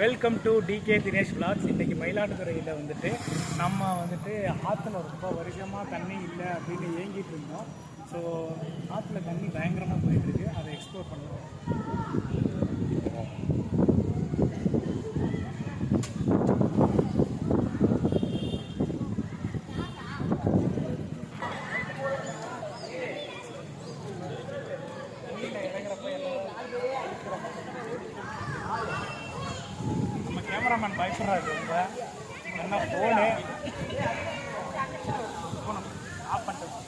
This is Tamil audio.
Welcome to DK Dinesh vlogs. இன்றைக்கி மயிலாடுதுறையில் வந்துட்டு நம்ம வந்துட்டு ஆற்றுல ரொம்ப வருஷமாக தண்ணி இல்லை அப்படின்னு ஏங்கிட்டு இருந்தோம். ஸோ ஆற்றுல தண்ணி பயங்கரமாக போயிட்டுருக்கு, அதை எக்ஸ்ப்ளோர் பண்ணுவோம். நம்ம கேமராமேன் பயப்படுறாரு ரொம்ப. என்ன ஃபோனு ஆஃப் பண்ணிட்டு